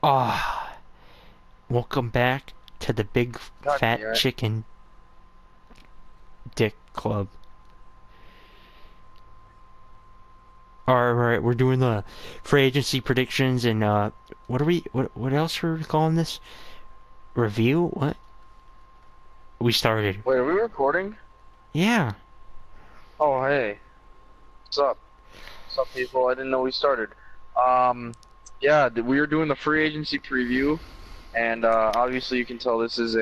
Ah, welcome back to the Big God Fat damn it. Chicken Dick Club. Alright, we're doing the free agency predictions and what else are we calling this? Review? What? We started. Wait, are we recording? Yeah. Oh, hey. What's up? What's up, people? I didn't know we started. Yeah, we were doing the free agency preview, and obviously you can tell this is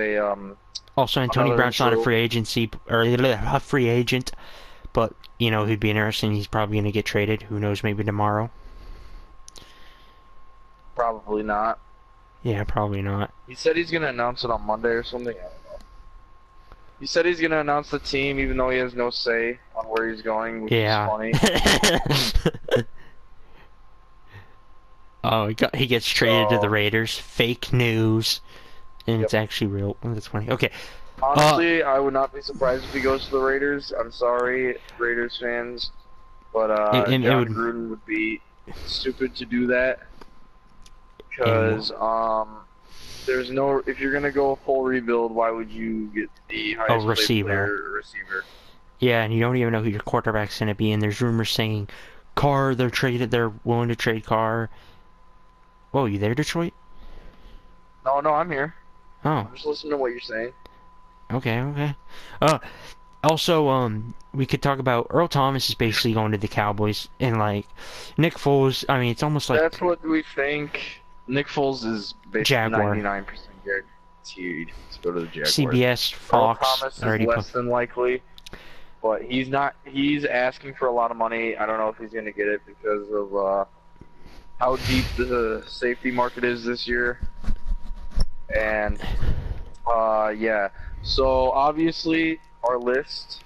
Also, Antonio another Brown's not a intro. free agency or a free agent, but you know he'd be interesting. He's probably gonna get traded. Who knows? Maybe tomorrow. Probably not. Yeah, probably not. He said he's gonna announce it on Monday or something. I don't know. He said he's gonna announce the team, even though he has no say on where he's going, which is Yeah. funny. Oh, he gets traded to the So, Raiders. Fake news. And yep. it's actually real. Oh, that's funny. Okay. Honestly, I would not be surprised if he goes to the Raiders. I'm sorry, Raiders fans, but It John would. Gruden would be stupid to do that And because there's no. If you're gonna go full rebuild, why would you get the highest paid receiver. player receiver? Yeah, and you don't even know who your quarterback's gonna be. And there's rumors saying Carr. They're willing to trade Carr. Whoa, you there, Detroit? No, I'm here. Oh, I'm just listening to what you're saying. okay. Uh, Also, we could talk about Earl Thomas is basically going to the Cowboys, and like Nick Foles. I mean, it's almost like That's what we think. Nick Foles is basically Jaguar. 99% guaranteed to go to the Jaguars. CBS, Earl Fox Thomas is already less than likely. But he's not. He's asking for a lot of money. I don't know if he's gonna get it because of how deep the safety market is this year. And yeah. So obviously our list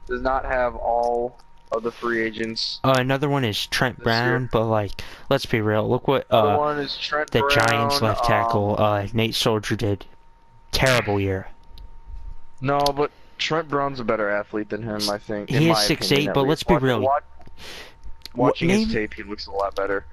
does not have all of the free agents Another one is Trent this Brown, year. but like, let's be real. Look what Another one is Trent the Brown. Giants left tackle Nate Soldier did. Terrible year. No, but Trent Brown's a better athlete than him, I think. He In is my 6'8", opinion, at but least. let's be real. Watching his Name, tape, he looks a lot better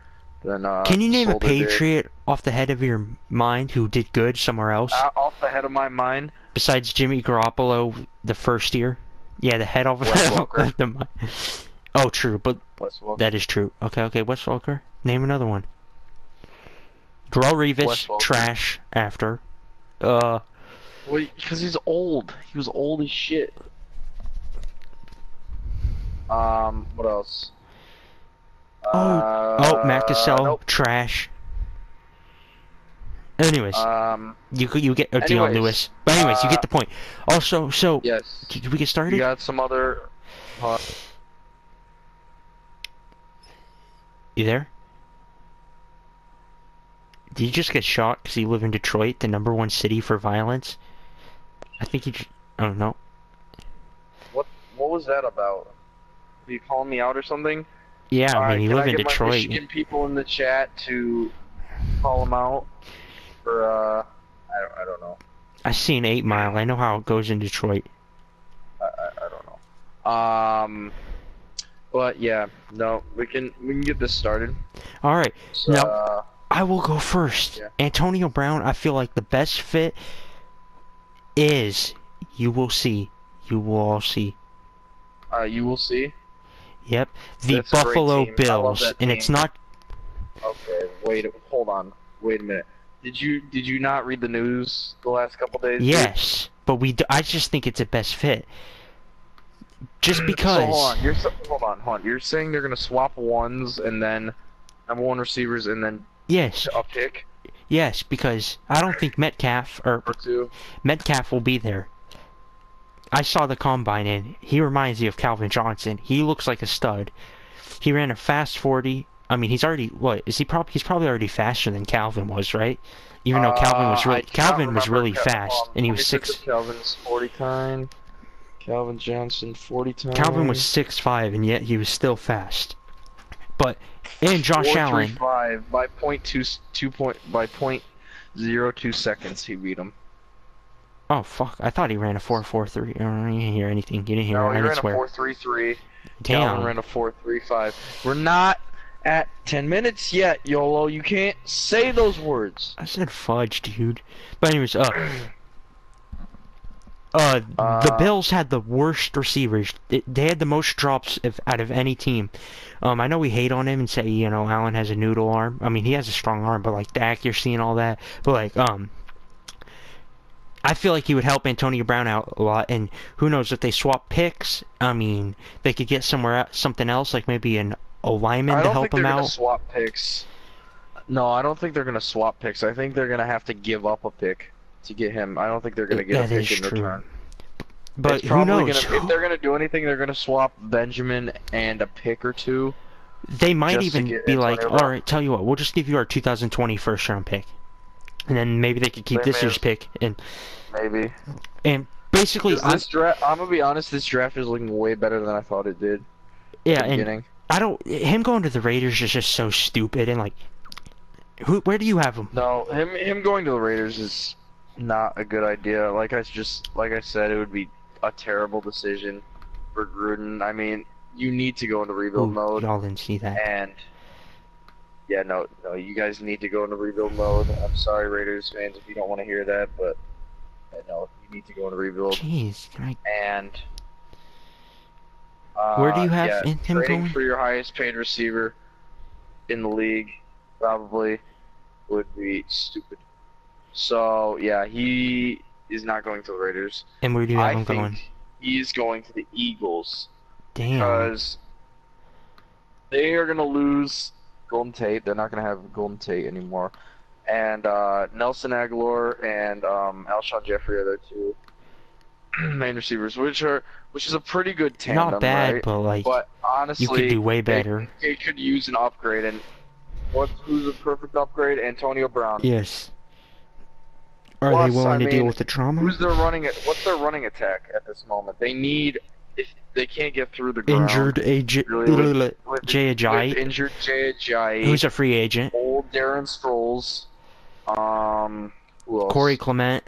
than can you name a Solder did. Patriot off the head of your mind who did good somewhere else Off the head of my mind, besides Jimmy Garoppolo the first year? Yeah, the head off Wes Welker. the mind. Oh, true, but Wes Welker. that is true. Okay, Wes Welker. Name another one. Darrelle Wes Revis, Welker. trash after. Well, because he's old. He was old as shit. What else? Matt Cassell, Nope. trash. Anyways, you get Dion anyways, Lewis. But anyways, you get the point. Also, so yes. did we get You started? got some other. You there? Did you just get shot because you live in Detroit, the #1 city for violence? I think you. I don't know. What was that about? Are you calling me out or something? Yeah, I mean, you live in Can I get my Detroit. Michigan people in the chat to call him out for I don't know. I seen 8 Mile. I know how it goes in Detroit. I don't know. But yeah, no, we can get this started. All right, So, now I will go first. yeah. Antonio Brown. I feel like the best fit is. You will see. You will all see. You will see. Yep, the That's a great Buffalo team. I love Bills, that and team. it's not. Okay, hold on. Wait a minute. Did you not read the news the last couple days? Yes, but I just think it's a best fit. Just because. So hold on. You're saying they're gonna swap ones and then #1 receivers and then Yes. a pick Yes, because I don't think Metcalf or two? will be there. I saw the combine and he reminds you of Calvin Johnson. He looks like a stud. He ran a fast 40. I mean, he's already he's probably already faster than Calvin was, right? Even though Calvin was really fast and he was 6. Calvin's 40 time. Calvin Johnson 40 time. Calvin was 6'5" and yet he was still fast. But and Josh Allen 4.35 by .02 seconds he beat him. Oh fuck! I thought he ran a 4.43. I didn't hear anything. You didn't hear. No, I he didn't ran a swear. 4.33. Damn. Calvin ran a 4.35. We're not at 10 minutes yet, YOLO. You can't say those words. I said fudge, dude. But anyways, the Bills had the worst receivers. They had the most drops out of any team. I know we hate on him and say, you know, Allen has a noodle arm. I mean, he has a strong arm, but like the accuracy and all that. But like, I feel like he would help Antonio Brown out a lot. And who knows if they swap picks? I mean, they could get something else, like maybe a lineman to help him out. I don't think they're gonna swap picks. No, I don't think they're gonna swap picks. I think they're gonna have to give up a pick to get him. I don't think they're gonna get a pick in return. But who knows? If they're gonna do anything, they're gonna swap Benjamin and a pick or two. They might even be like, all right, tell you what, we'll just give you our 2020 first-round pick, and then maybe they could keep this year's pick. And maybe. And basically, I'm gonna be honest. This draft is looking way better than I thought it did. Yeah, and him going to the Raiders is just so stupid. And like, where do you have him? No, him going to the Raiders is not a good idea. Like I said, it would be a terrible decision for Gruden. I mean, you need to go into rebuild mode. Y'all didn't see that. And yeah, no, you guys need to go into rebuild mode. I'm sorry, Raiders fans, if you don't want to hear that, but no, you need to go into rebuild. Jeez, can I? And where do you have him trading going? For your highest paid receiver in the league probably would be stupid. So yeah, he is not going to the Raiders. And where do you have him going? He's going to the Eagles. Damn. Because they are gonna lose Golden Tate. They're not gonna have Golden Tate anymore. And Nelson Aguilar and Alshon Jeffrey are their two main receivers, which is a pretty good tandem. Not bad, right? but like, but honestly, you could do way better. They could use an upgrade, and who's a perfect upgrade? Antonio Brown. Yes. Are they willing to deal with the trauma? What's their running attack at this moment? They need, if they can't get through the ground. Injured Jay Ajayi. Injured Jay Ajayi. Who's a free agent. Old Darren Sproles. Who else? Corey Clement.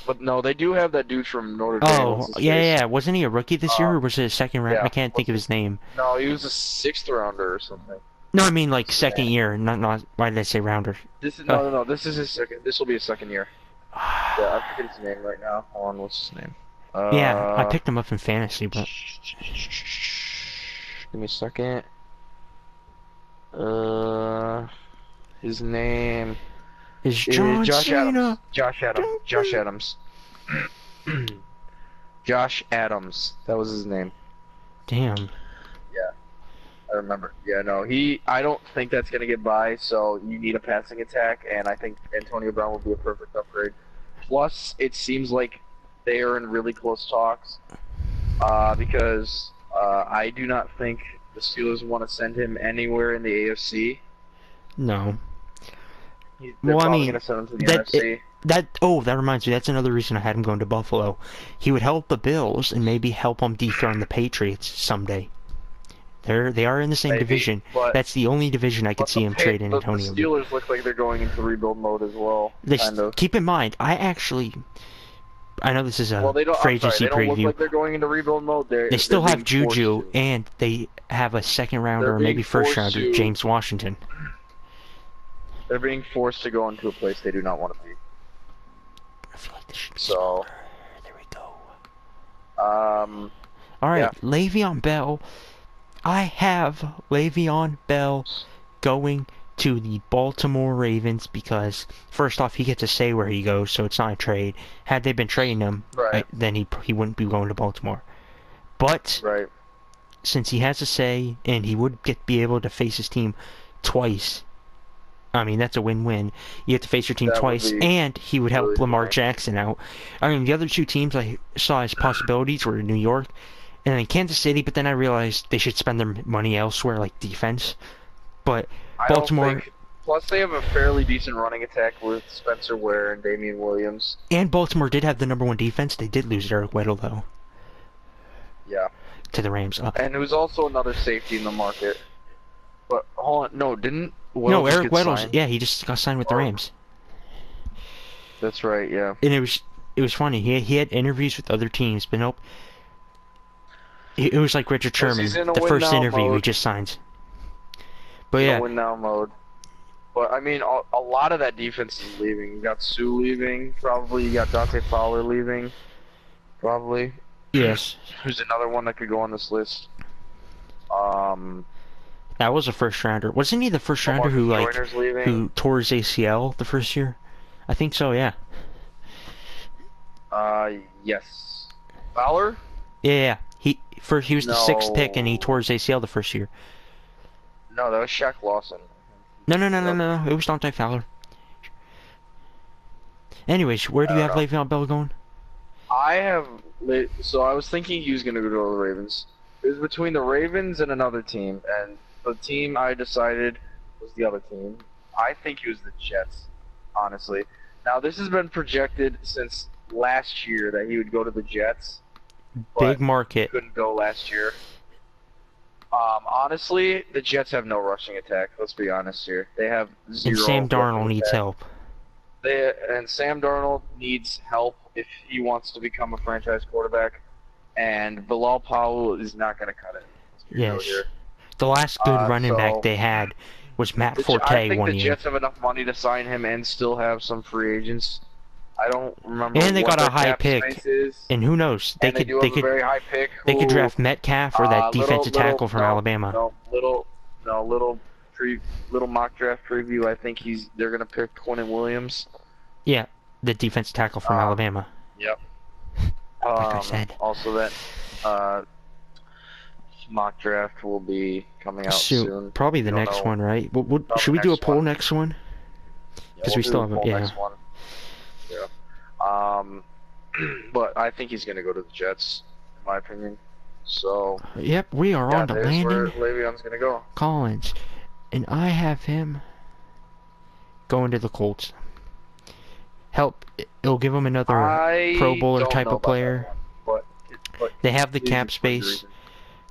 But no, they do have that dude from Notre Dame. Oh, yeah. Wasn't he a rookie this year, or was it a second round? Yeah. I can't think of his name. No, he was a 6th rounder or something. No, I mean like second year, not. Why did I say rounder? No. This is his second. This will be his second year. Yeah, I forget his name right now. Hold on, what's his name? Yeah, I picked him up in fantasy, but. Give me a second. His name is Josh Adams. Josh Adams. Josh Adams. That was his name. Damn. Yeah, I remember. Yeah, no, I don't think that's gonna get by. So you need a passing attack, and I think Antonio Brown will be a perfect upgrade. Plus, it seems like they are in really close talks, because I do not think the Steelers want to send him anywhere in the AFC. No. They're probably gonna send him to the NFC. That reminds me. That's another reason I had him going to Buffalo. He would help the Bills and maybe help them dethrone the Patriots someday. They are in the same division. That's the only division I could see him trading Antonio. The Steelers look like they're going into rebuild mode as well. Keep in mind, I know this is a free agency preview. They don't look like they're going into rebuild mode. They still have Juju, and they have a second rounder or maybe first rounder, James Washington. They're being forced to go into a place they do not want to be. I feel like this should be smaller. There we go. All right, yeah. Le'Veon Bell. I have Le'Veon Bell going to the Baltimore Ravens because, first off, he gets to say where he goes, so it's not a trade. Had they been trading him, then he wouldn't be going to Baltimore. But since he has a say, and he would be able to face his team twice, I mean, that's a win-win. You have to face your team twice, and he would help Lamar Jackson out. I mean, the other two teams I saw as possibilities were New York and then Kansas City, but then I realized they should spend their money elsewhere, like defense. But Baltimore... Plus, they have a fairly decent running attack with Spencer Ware and Damian Williams. And Baltimore did have the #1 defense. They did lose Eric Weddle, though. Yeah. To the Rams. And there was also another safety in the market. But, hold on, no, didn't... No, Eric Weddle's... Yeah, he just got signed with the Rams. That's right, yeah. And it was funny. He had interviews with other teams, but nope. It was like Richard Sherman, he's in a the first win-now interview he mode. just signed. But In yeah, a win-now mode. But, I mean, a lot of that defense is leaving. You got Suh leaving, probably. You got Trey Flowers leaving, probably. yes. Who's another one that could go on this list? That was a first rounder. Wasn't he the first rounder Marcus who Joyner's leaving. who tore his ACL the first year? I think so, yeah. Yes. Fowler? Yeah. He was the 6th pick and he No. tore his ACL the first year. No, that was Shaq Lawson. No. It was Dante Fowler. Anyways, where do you have Le'Veon Bell going? So I was thinking he was going to go to the Ravens. It was between the Ravens and another team, and the team I decided was the other team. I think he was the Jets, honestly. Now, this has been projected since last year that he would go to the Jets. Big market. He couldn't go last year. Honestly, the Jets have no rushing attack. Let's be honest here. They have zero. And Sam Darnold rushing needs attack. help. And Sam Darnold needs help if he wants to become a franchise quarterback. And Bilal Powell is not going to cut it. Yes. The last good running back they had was Matt Forte I think one the year. Jets have enough money to sign him and still have some free agents. I don't remember. And they what got a their high cap pick. space is. And who knows? They And they could do have a very high pick. they could who- draft Metcalf or that defensive tackle from Alabama. Little mock draft preview. I think they're gonna pick Quinnen Williams. Yeah, the defensive tackle from Alabama. Yep. Like I said. Also, that mock draft will be coming out soon. Probably the next one, right? Should we do a poll next one? Because we still have it. Yeah. Next one. Yeah. But I think he's gonna go to the Jets, in my opinion. So. Yep, we are on to there's where Landon Le'Veon's gonna go. Collins, and I have him going to the Colts. It'll give him another Pro Bowler type of player. But They have the cap space.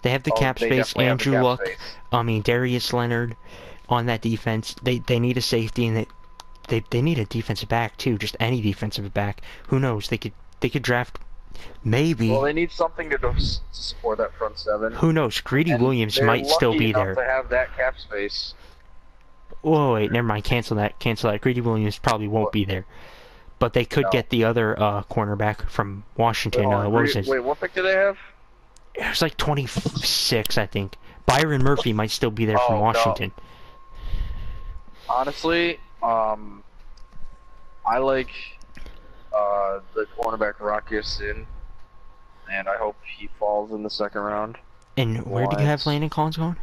They have the cap they space. definitely have the Andrew cap Luck. space. Darius Leonard on that defense. They need a safety and they need a defensive back too. Just any defensive back. Who knows? They could draft maybe. Well, they need something to support that front seven. Who knows? Greedy And Williams they're might still lucky be enough there. to have that cap space. Whoa, wait, never mind. Cancel that. Greedy Williams probably won't be there. But they could get the other cornerback from Washington. What was his? Wait, what pick do they have? It was like 26, I think. Byron Murphy might still be there from Washington. No. Honestly, I like the cornerback Rocky Sin, and I hope he falls in the second round. And where do you have Landon Collins going?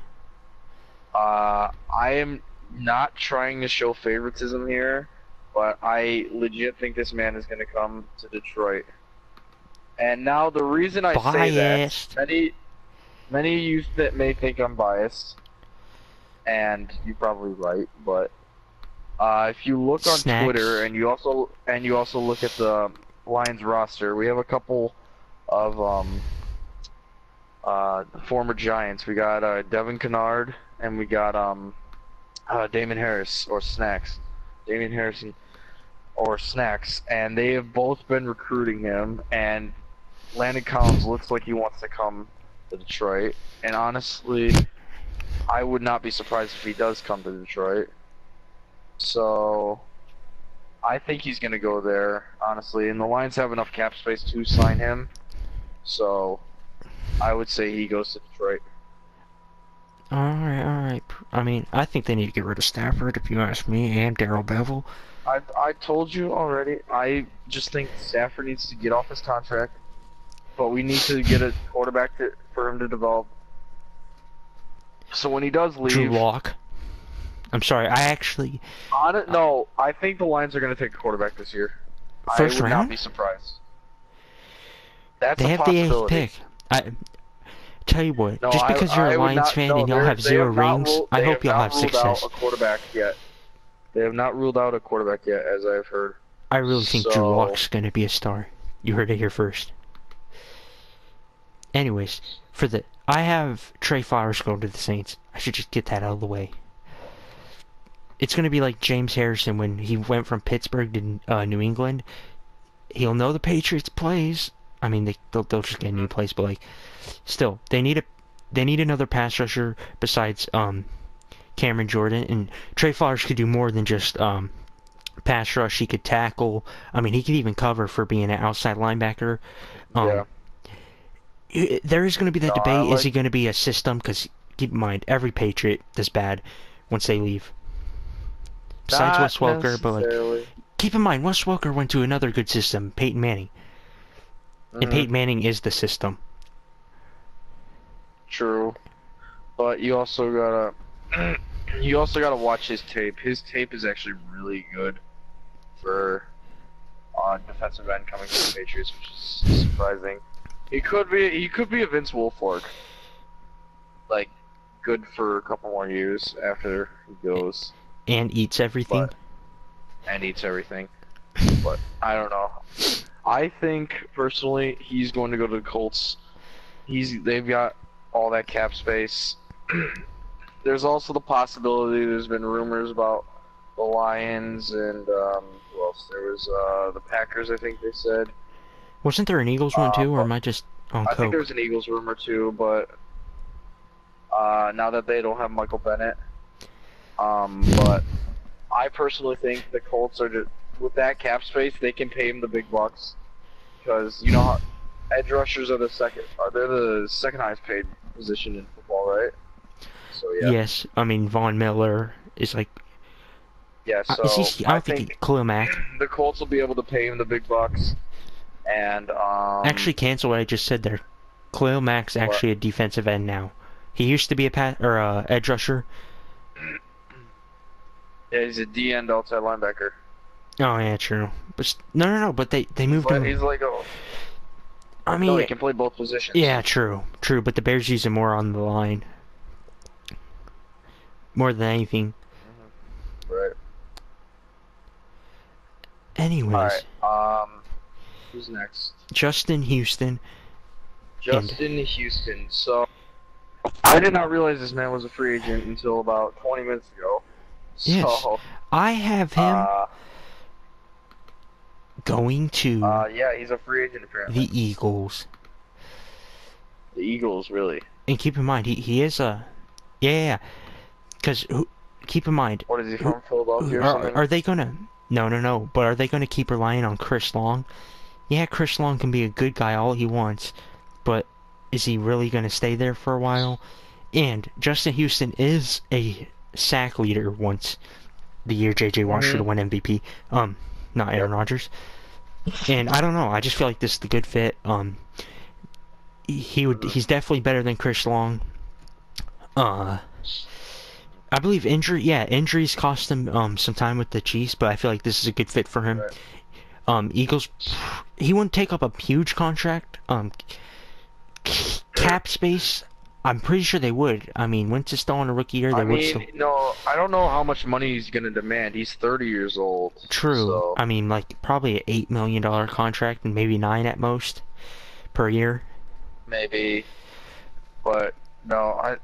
I am not trying to show favoritism here, but I legit think this man is going to come to Detroit. And now the reason I say that, many of you that may think I'm biased, and you're probably right, but if you look on Twitter and you also look at the Lions roster, we have a couple of former Giants. We got Devin Kennard and we got Damon Harris or Snacks. Damian Harrison or Snacks, and they have both been recruiting him, and Landon Collins looks like he wants to come to Detroit, and honestly, I would not be surprised if he does come to Detroit. So, I think he's going to go there, honestly, and the Lions have enough cap space to sign him, so I would say he goes to Detroit. Alright. I mean, I think they need to get rid of Stafford, if you ask me, and Darrell Bevel. I told you already, I just think Stafford needs to get off his contract, but we need to get a quarterback for him to develop. So when he does leave... Drew Lock. I'm sorry, I actually... No, I think the Lions are going to take a quarterback this year. First I would round? not be surprised. That's they a have the 8th possibility. pick. Tell you what, just because you're a Lions fan and y'all have 0 rings, I hope y'all have success. They have not ruled out a quarterback yet. They have not ruled out a quarterback yet, as I've heard. I really think Drew Lock's going to be a star. You heard it here first. Anyways, I have Trey Flowers going to the Saints. I should just get that out of the way. It's going to be like James Harrison when he went from Pittsburgh to New England. He'll know the Patriots plays, I mean, they'll just get a new place, but like, still, they need another pass rusher besides Cameron Jordan, and Trey Flowers could do more than just pass rush. He could tackle. I mean, he could even cover for being an outside linebacker. Yeah. There is going to be that No, debate. Is he going to be a system? Because keep in mind, every Patriot does bad once they leave. Besides Not Wes Welker, but like, necessarily. keep in mind, Wes Welker went to another good system, Peyton Manning. And Peyton Manning is the system. True, but you also gotta watch his tape. His tape is actually really good for defensive end coming from the Patriots, which is surprising. He could be a Vince Wilfork, like good for a couple more years after he goes. And eats everything. And eats everything. But I don't know. I think personally he's going to go to the Colts. They've got all that cap space. There's also the possibility. There's been rumors about the Lions and who else? There was the Packers. I think they said. Wasn't there an Eagles one too, or am I just on coke? I think there's an Eagles rumor too, but now that they don't have Michael Bennett, but I personally think the Colts are just, with that cap space, they can pay him the big bucks because you know how edge rushers are they're the second highest paid position in football, right? So yeah. Yes, I mean Von Miller is like. Yeah, so I don't think Khalil Mack. The Colts will be able to pay him the big bucks, and Actually, cancel what I just said there. Khalil Mack's actually a defensive end now. He used to be a edge rusher. Yeah, he's a D end outside linebacker. Oh yeah, true. But no. But they moved him. He's like I mean, he can play both positions. Yeah, true. But the Bears use him more on the line, more than anything. Right. Anyways. Alright, who's next? Justin Houston. Houston. So, I did not realize this man was a free agent until about 20 minutes ago. Yes. So, I have him going to yeah, he's a free agent apparently. the Eagles. The Eagles, really? And keep in mind, he is a... Yeah. Because, keep in mind... What, is he from Philadelphia or something? Are they gonna... No. But are they gonna keep relying on Chris Long? Yeah, Chris Long can be a good guy all he wants. But is he really gonna stay there for a while? And Justin Houston is a sack leader once the year J.J. Watt should have won MVP. Not Aaron Rodgers. And I don't know. I just feel like this is the good fit. He's definitely better than Chris Long. I believe injuries cost him some time with the Chiefs, but I feel like this is a good fit for him. Right. Eagles, he wouldn't take up a huge contract. Cap space, I'm pretty sure they would. I mean, Wentz is still on a rookie year. No, I don't know how much money he's gonna demand. He's 30 years old. True. So. I mean, like probably an $8 million contract and maybe $9 million at most per year. Maybe, but no.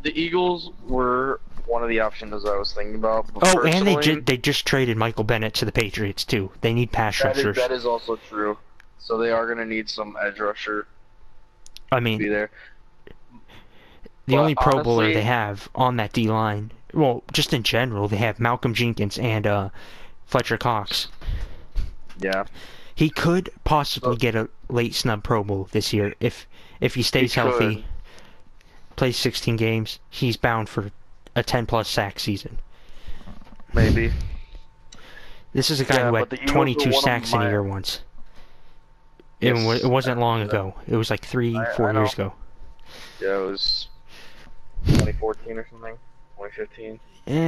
The Eagles were one of the options I was thinking about. Oh, and they just traded Michael Bennett to the Patriots too. They need pass rushers. That is also true. So they are gonna need some edge rusher. I mean, to be there. The only Pro Bowler they have on that D line, well, just in general, they have Malcolm Jenkins and Fletcher Cox. Yeah. He could possibly get a late snub Pro Bowl this year if he stays healthy. Plays 16 games. He's bound for a 10+ sack season. Maybe. This is a guy who had 22 sacks in a year once. Yes, it wasn't long ago. It was like 3-4 years ago. Yeah, it was 2014 or something. 2015.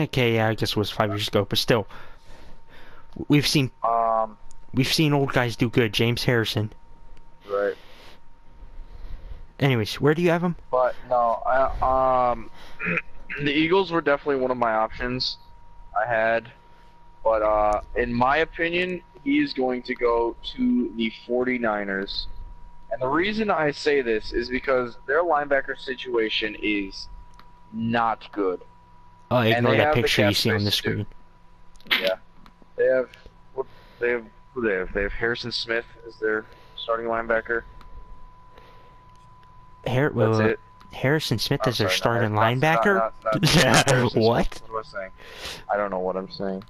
Okay, yeah, I guess it was 5 years ago, but still, we've seen old guys do good. James Harrison. Right. Anyways, where do you have him? But no, the Eagles were definitely one of my options I had, but in my opinion, he is going to go to the 49ers. And the reason I say this is because their linebacker situation is not good. Oh, ignore that picture you see on the screen. Yeah. They have Harrison Smith as their starting linebacker. Well, That's it. Harrison Smith I'm is their sorry, starting not linebacker? Harrison What? Smith. What am I saying? I don't know what I'm saying.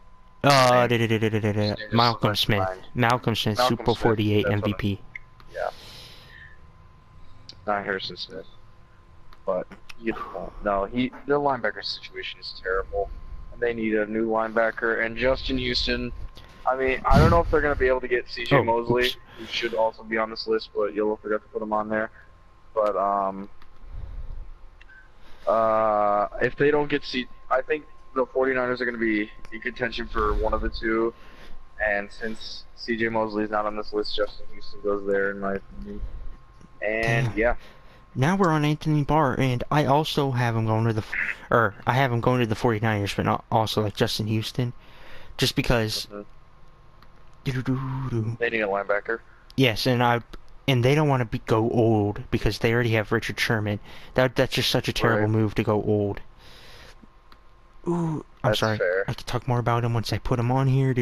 Malcolm Smith. Malcolm Smith, Malcolm Super Bowl Smith, 48 that's what MVP. Yeah. Not Harrison Smith. But you know, no, their linebacker situation is terrible. And they need a new linebacker. And Justin Houston, I mean, I don't know if they're going to be able to get CJ Mosley, oops. who should also be on this list, but you'll forget to put him on there. But if they don't get I think the 49ers are going to be in contention for one of the two. And since CJ Mosley is not on this list, Justin Houston goes there in my opinion. And yeah. Now we're on Anthony Barr, and I also have him going to the, I have him going to the 49ers, but not also like Justin Houston, just because. They need a linebacker. Yes, and they don't want to go old because they already have Richard Sherman. That's just such a terrible move to go old. Ooh, I'm sorry. Fair. I could talk more about him once I put him on here.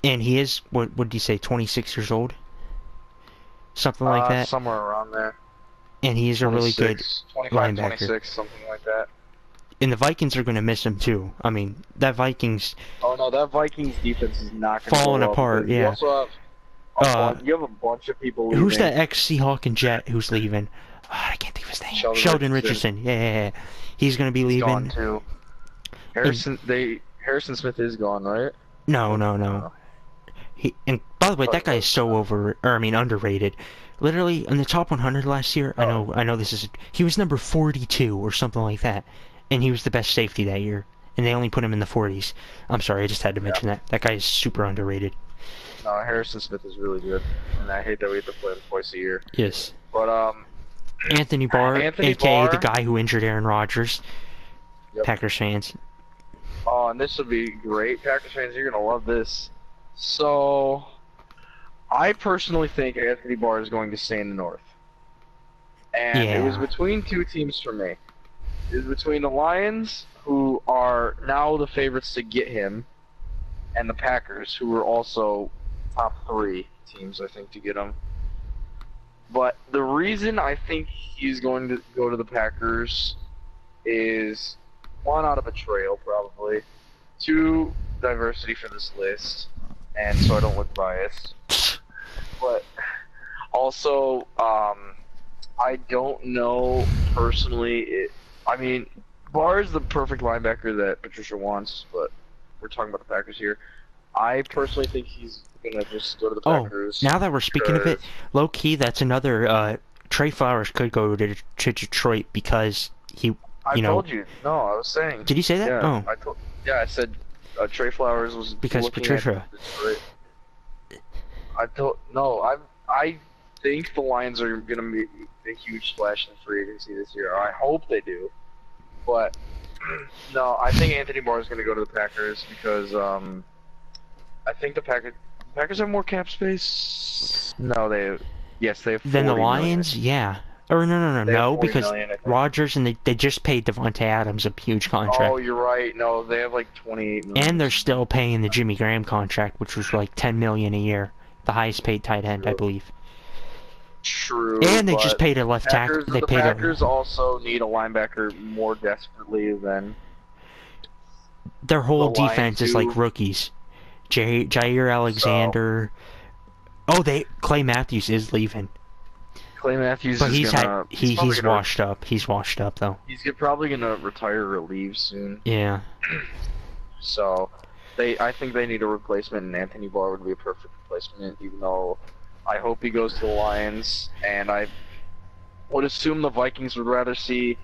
And he is what did you say? 26 years old. Something like that. Somewhere around there. And he is a really good 25, linebacker. 26, something like that. And the Vikings are going to miss him too. I mean, that Vikings. Oh no, that Vikings defense is not going to falling apart. Yeah. You also have you have a bunch of people leaving. Who's that ex-Seahawk and Jet who's leaving? Oh, I can't think of his name. Sheldon Richardson. Yeah. He's going to be leaving. Gone too. Harrison Smith is gone, right? No. And by the way, that guy is so underrated. Literally, in the top 100 last year, I know he was number 42 or something like that, and he was the best safety that year, and they only put him in the 40s. I'm sorry, I just had to mention that. That guy is super underrated. No, Harrison Smith is really good, and I hate that we have to play him twice a year. Yes. But, Anthony Barr, a.k.a. the guy who injured Aaron Rodgers. Yep. Packers fans. Oh, and this would be great. Packers fans, you're going to love this. So, I personally think Anthony Barr is going to stay in the North. And it was between two teams for me. It was between the Lions, who are now the favorites to get him, and the Packers, who were also top 3 teams, I think, to get him. But the reason I think he's going to go to the Packers is, 1, out of betrayal, probably. 2, diversity for this list. And so I don't look biased. But also, I don't know personally. I mean, Barr is the perfect linebacker that Patricia wants, but we're talking about the Packers here. I personally think he's gonna just go to the Packers. Now that we're speaking of it, low key, that's another. Trey Flowers could go to Detroit because he. I told you. No, I was saying. Did you say that? Yeah, I said. Trey Flowers was because Patricia. I think the Lions are going to make a huge splash in free agency this year. I hope they do, but no, I think Anthony Barr is going to go to the Packers because I think the Packers have more cap space. No, they have 40 than the Lions. Million. Yeah. Or no, because million, Rodgers and they just paid Devontae Adams a huge contract. Oh, you're right. No, they have like 28 million. And they're still paying the Jimmy Graham contract, which was like $10 million a year, the highest paid tight end, I believe. True. And they just paid a left tackle. The Packers also need a linebacker more desperately than their whole defense is like rookies. Jair Alexander. Clay Matthews is leaving. Clay Matthews but he's washed up. He's washed up though. He's probably gonna retire or leave soon. Yeah. So, I think they need a replacement, and Anthony Barr would be a perfect replacement. Even though I hope he goes to the Lions, and I would assume the Vikings would rather see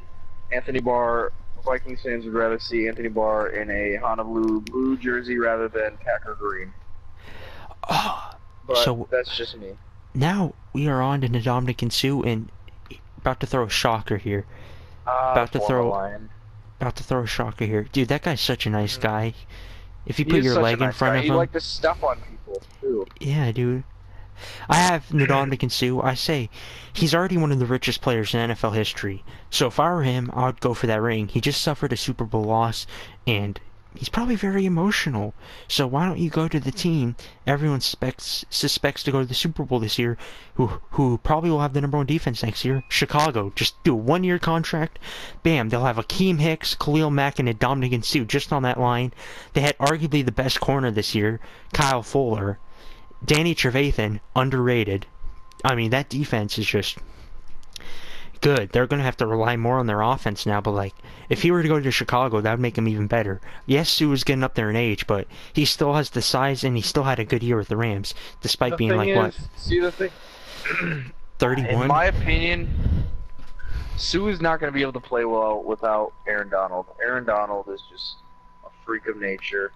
Anthony Barr. Vikings fans would rather see Anthony Barr in a Honolulu blue jersey rather than Packer green. But that's just me. Now we are on to Ndamukong Suh and about to throw a shocker here. About to throw a shocker here. Dude, that guy's such a nice guy. If you put your leg in front of him, he like to step on people too. Yeah, dude. I have Ndamukong Suh. I say he's already one of the richest players in NFL history. So if I were him, I would go for that ring. He just suffered a Super Bowl loss, and he's probably very emotional. So why don't you go to the team everyone suspects to go to the Super Bowl this year, who probably will have the #1 defense next year? Chicago. Just do a 1-year contract. Bam, they'll have Akeem Hicks, Khalil Mack, and Ndamukong Suh just on that line. They had arguably the best corner this year, Kyle Fuller. Danny Trevathan, underrated. I mean, that defense is just good. They're going to have to rely more on their offense now, but like, if he were to go to Chicago, that would make him even better. Yes, Sue is getting up there in age, but he still has the size, and he still had a good year with the Rams, despite being like, what? See, the thing... 31? In my opinion, Sue is not going to be able to play well without Aaron Donald. Aaron Donald is just a freak of nature.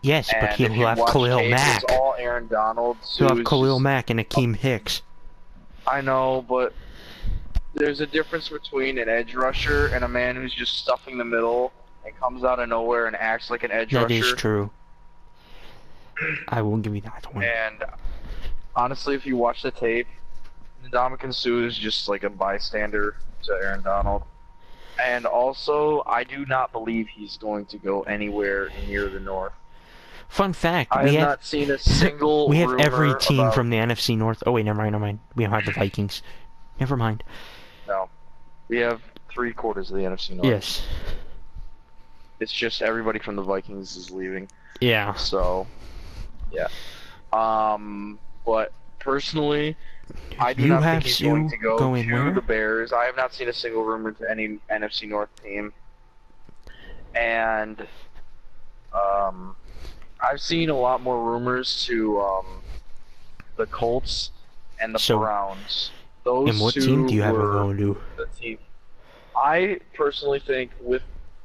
Yes, but he'll have Khalil Mack. It's all Aaron Donald. He'll have Khalil Mack and Akeem Hicks. I know, but there's a difference between an edge rusher and a man who's just stuffing the middle and comes out of nowhere and acts like an edge rusher. That is true. I will give you that one. And honestly, if you watch the tape, Ndamukong Suh is just like a bystander to Aaron Donald. And also, I do not believe he's going to go anywhere near the North. Fun fact, I have not seen a single we have every rumor team about... from the NFC North. Oh wait, never mind. We don't have the Vikings. Never mind. No. We have 3/4 of the NFC North. Yes. It's just everybody from the Vikings is leaving. Yeah. So, yeah. But personally, I do not think he's going to go to the Bears. I have not seen a single rumor to any NFC North team. And, I've seen a lot more rumors to, the Colts and the Browns. Those and what team do you have him going to? The team. I personally think with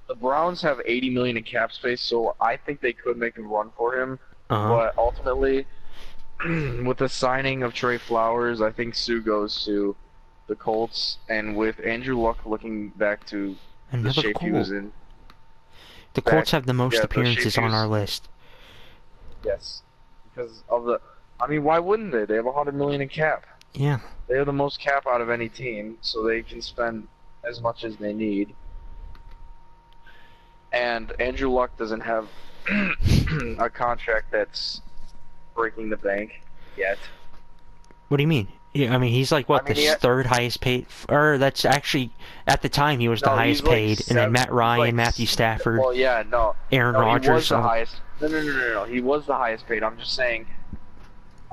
the Browns have $80 million in cap space, so I think they could make a run for him. But ultimately, with the signing of Trey Flowers, I think Sue goes to the Colts, and with Andrew Luck looking back to the shape he was in. The Colts have the most appearances on our list. Yes, because of the. I mean, why wouldn't they? They have $100 million in cap. Yeah. They have the most cap out of any team, so they can spend as much as they need. And Andrew Luck doesn't have a contract that's breaking the bank yet. What do you mean? Yeah, I mean, he's like, what, the third highest paid? Or that's actually, at the time, he was the highest paid. And then Matt Ryan, Matthew Stafford, Aaron Rodgers. He was the highest. No. He was the highest paid. I'm just saying,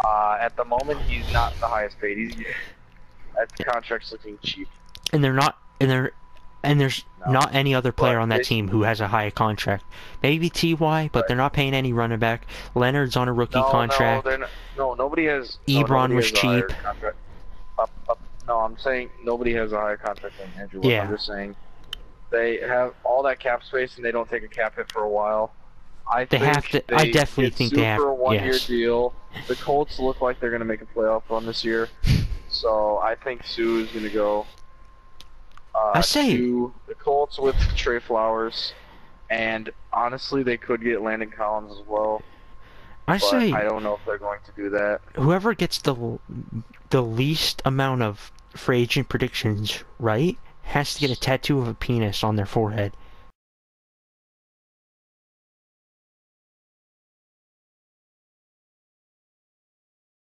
at the moment, he's not the highest paid. That contract's looking cheap. And there's not any other player on that team who has a high contract. Maybe T.Y., but they're not paying any running back. Leonard's on a rookie contract. Nobody has. Ebron was cheap. No, I'm saying nobody has a higher contract than Andrew Luck. I'm just saying they have all that cap space and they don't take a cap hit for a while. I definitely think they have. For a 1-year deal. The Colts look like they're going to make a playoff run this year, so I think Sue is going to go. To the Colts with Trey Flowers, and honestly, they could get Landon Collins as well. I don't know if they're going to do that. Whoever gets the least amount of free agent predictions right has to get a tattoo of a penis on their forehead.